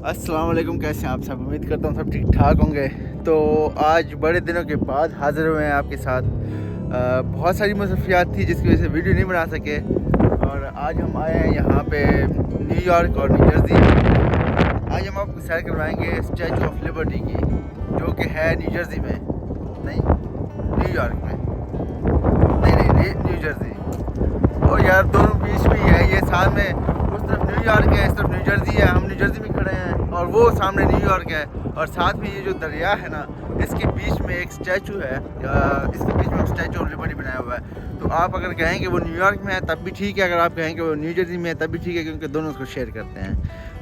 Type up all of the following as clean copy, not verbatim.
अस्सलाम वालेकुम, कैसे हैं आप सब। उम्मीद करता हूँ सब ठीक ठाक होंगे। तो आज बड़े दिनों के बाद हाज़िर हुए हैं आपके साथ। बहुत सारी मसरूफियात थी जिसकी वजह से वीडियो नहीं बना सके, और आज हम आए हैं यहाँ पे न्यूयॉर्क और न्यू जर्सी। आज हम आपको सैर करवाएंगे स्टैचू ऑफ लिबर्टी की, जो कि है न्यू जर्सी में, नहीं न्यूयॉर्क में, नहीं न्यू जर्सी। और यार दोनों बीच में है ये, साथ में उस तरफ न्यूयॉर्क है, इस तरफ न्यू जर्सी है। हम न्यू जर्सी में खड़े हैं और वो सामने न्यूयॉर्क है, और साथ में ये जो दरिया है ना, इसके बीच में एक स्टैचू है, इसके बीच में स्टैचू ऑफ लिबर्टी बनाया हुआ है। तो आप अगर कहें कि वो न्यूयॉर्क में है तब भी ठीक है, अगर आप कहें कि वो न्यू जर्सी में है तब भी ठीक है, क्योंकि दोनों उसको शेयर करते हैं।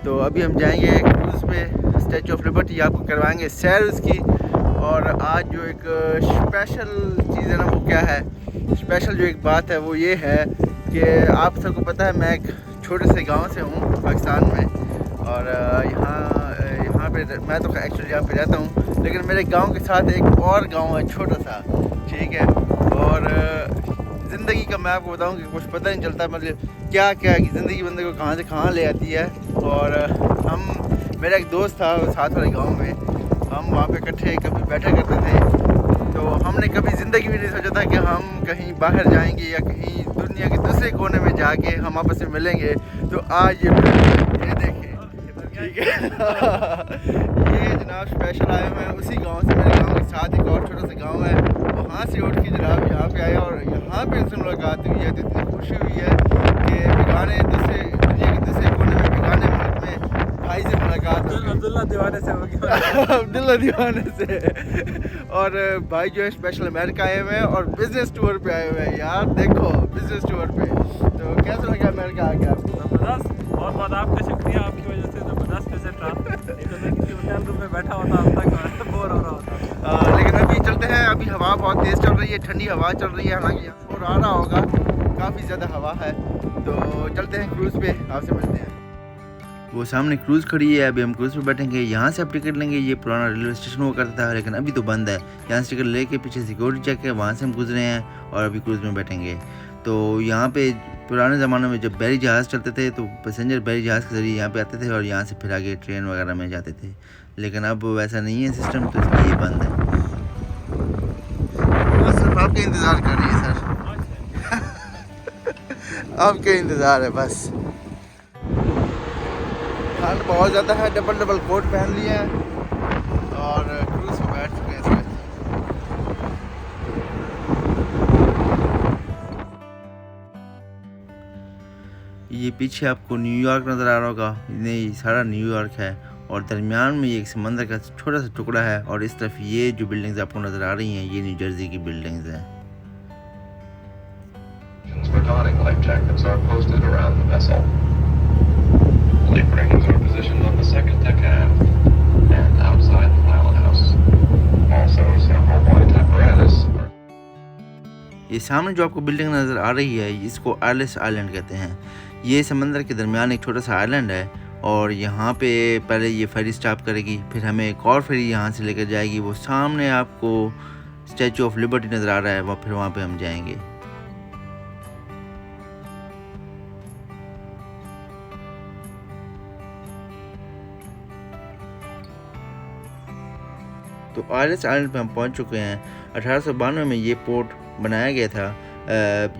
तो अभी हम जाएंगे क्रूज़ पे स्टैचू ऑफ लिबर्टी, आपको करवाएंगे सैर उसकी। और आज जो एक स्पेशल चीज़ है ना, वो क्या है, स्पेशल जो एक बात है वो ये है कि आप सबको पता है मैं एक छोटे से गांव से हूँ पाकिस्तान में, और यहाँ पे मैं तो एक्चुअली यहाँ पे रहता हूँ, लेकिन मेरे गांव के साथ एक और गांव है छोटा सा, ठीक है। और ज़िंदगी का मैं आपको बताऊँ कि कुछ पता नहीं चलता, मतलब क्या क्या कि ज़िंदगी बंदे को कहाँ से कहाँ ले आती है। और मेरा एक दोस्त था साथ वाले गाँव में, हम वहाँ पे इकट्ठे कभी बैठा करते थे। तो हमने कभी ज़िंदगी में नहीं सोचा था कि हम कहीं बाहर जाएंगे या कहीं दुनिया के दूसरे कोने में जाके हम आपस में मिलेंगे। तो आज ये देखें, ठीक है। ये जनाब स्पेशल आए हुए हैं उसी गांव से, मेरे गांव के साथ एक और छोटा सा गांव है, वहाँ से उठ के जनाब यहाँ पे आया और यहाँ पे उनसे मुलाकात हुई है। तो इतनी खुशी हुई है कि दुनिया के दूसरे कोने में बिगाने मुल्क में भाई से मुलाकात हो गई। अब्दुल्ला दीवाने से हो गया। अब्दुल्ला दीवाने से। और भाई जो है स्पेशल अमेरिका आए हुए हैं और बिजनेस टूर पे आए हुए हैं। यार देखो बिजनेस टूर पे, तो कैसा लगा अमेरिका आके आपको? ज़बरदस्त, बहुत बहुत आपका शुक्रिया, आपकी वजह से ज़बरदस्त विजिट रहा। नहीं तो मैं किसी होटल रूम में बैठा होता अब तक बोर हो रहा होता। लेकिन अभी चलते हैं, अभी हवा बहुत तेज़ चल रही है, ठंडी हवा चल रही है, हालांकि और आ रहा होगा, काफ़ी ज़्यादा हवा है। तो चलते हैं क्रूज़ पे, आपसे मिलते हैं। वो सामने क्रूज़ खड़ी है, अभी हम क्रूज़ पे बैठेंगे। यहाँ से आप टिकट लेंगे, ये पुराना रेलवे स्टेशन हुआ करता था लेकिन अभी तो बंद है। यहाँ से टिकट लेके पीछे सिक्योरिटी चेक है, वहाँ से हम गुजरे हैं और अभी क्रूज़ में बैठेंगे। तो यहाँ पे पुराने ज़माने में जब बैरी जहाज़ चलते थे तो पैसेंजर बैरी जहाज़ के ज़रिए यहाँ पे आते थे और यहाँ से फिर आगे ट्रेन वगैरह में जाते थे, लेकिन अब वैसा नहीं है सिस्टम, तो इसलिए ये बंद है। वो सिर्फ आपके इंतज़ार कर रही है सर। आपके इंतज़ार है बस। ठंड बहुत ज़्यादा है, डबल कोट पहन लिए हैं और क्रूज़ में बैठ चुके हैं इसमें। ये पीछे आपको न्यूयॉर्क नज़र आ रहा होगा, नहीं सारा न्यूयॉर्क है, और दरमियान में ये एक समंदर का छोटा सा टुकड़ा है, और इस तरफ ये जो बिल्डिंग्स आपको नज़र आ रही हैं ये न्यू जर्सी की बिल्डिंग्स हैं। ये सामने जो आपको बिल्डिंग नज़र आ रही है इसको एलिस आइलैंड कहते हैं। ये समंदर के दरमियान एक छोटा सा आइलैंड है, और यहाँ पे पहले ये फेरी स्टॉप करेगी, फिर हमें एक और फेरी यहाँ से लेकर जाएगी। वो सामने आपको स्टैचू ऑफ लिबर्टी नज़र आ रहा है, फिर वहाँ पे हम जाएंगे। तो एलिस आइलैंड पे हम पहुँच चुके हैं। 1892 में ये पोर्ट बनाया गया था।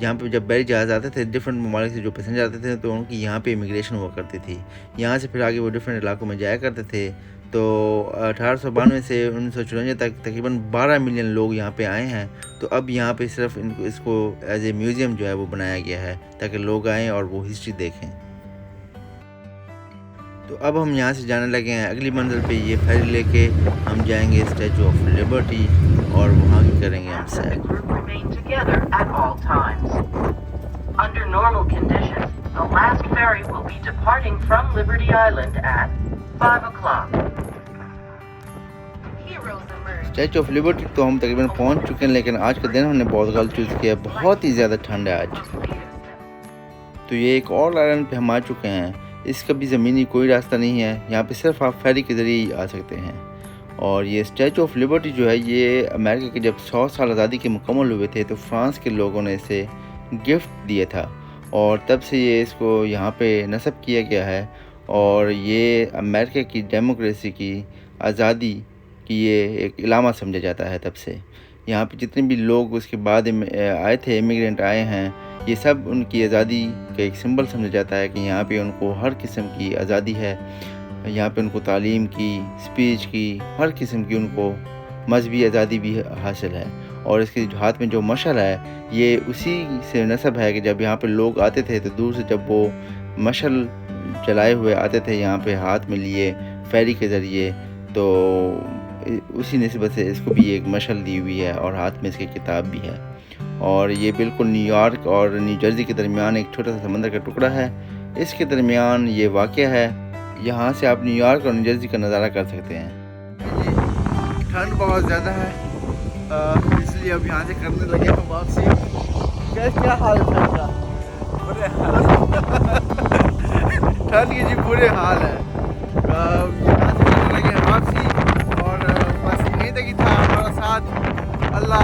यहाँ पे जब बैरी जहाज़ आते थे डिफरेंट ममालिक से जो पैसेंजर आते थे, तो उनकी यहाँ पे इमिग्रेशन हुआ करती थी। यहाँ से फिर आगे वो डिफरेंट इलाकों में जाया करते थे। तो 1892 से 1954 तक तकरीबन 12 मिलियन लोग यहाँ पे आए हैं। तो अब यहाँ पे सिर्फ इसको एज ए म्यूज़ियम जो है वो बनाया गया है, ताकि लोग आएँ और वो हिस्ट्री देखें। तो अब हम यहाँ से जाने लगे हैं अगली मंजिल पे। ये फेरी लेके हम जाएंगे स्टैचू ऑफ लिबर्टी और वहाँ की करेंगे हम सैर। Under normal conditions, the last ferry will be departing from Liberty Island at 5 o'clock. Statue of liberty तो हम तकरीबन पहुँच चुके हैं, लेकिन आज का दिन हमने बहुत गलत चूज़ किया, बहुत ही ज़्यादा ठंड है आज। तो ये एक और आइलैंड पे हम आ चुके हैं। इसका भी ज़मीनी कोई रास्ता नहीं है, यहाँ पे सिर्फ आप फेरी के ज़रिए ही आ सकते हैं। और ये स्टैचू ऑफ लिबर्टी जो है ये अमेरिका के जब 100 साल आज़ादी के मुकम्मल हुए थे तो फ्रांस के लोगों ने इसे गिफ्ट दिया था, और तब से ये इसको यहाँ पे नस्ब किया गया है। और ये अमेरिका की डेमोक्रेसी की आज़ादी की ये एक इलामा समझा जाता है। तब से यहाँ पे जितने भी लोग उसके बाद आए थे, इमिग्रेंट आए हैं, ये सब उनकी आज़ादी का एक सिंबल समझा जाता है कि यहाँ पे उनको हर किस्म की आज़ादी है। यहाँ पे उनको तालीम की, स्पीच की, हर किस्म की उनको मजहबी आज़ादी भी हासिल है। और इसके हाथ में जो मशाल है ये उसी से नस्ब है कि जब यहाँ पे लोग आते थे तो दूर से जब वो मशाल जलाए हुए आते थे यहाँ पे हाथ में लिए फेरी के ज़रिए, तो उसी निस्बत से इसको भी एक मशाल दी हुई है और हाथ में इसकी किताब भी है। और ये बिल्कुल न्यूयॉर्क और न्यू जर्सी के दरमियान एक छोटा सा समंदर का टुकड़ा है। इसके दरमियान ये वाक़या है। यहाँ से आप न्यूयॉर्क और न्यू जर्सी का नज़ारा कर सकते हैं। ठंड बहुत ज़्यादा है, इसलिए अब यहाँ से करने लगे हम वापसी। क्या हाल है ठंड का? बुरे हाल ठंड के जी बुरे हाल है। यहाँ से करने लगे वापसी और बस यहीं तक ही था हमारा साथ। अल्लाह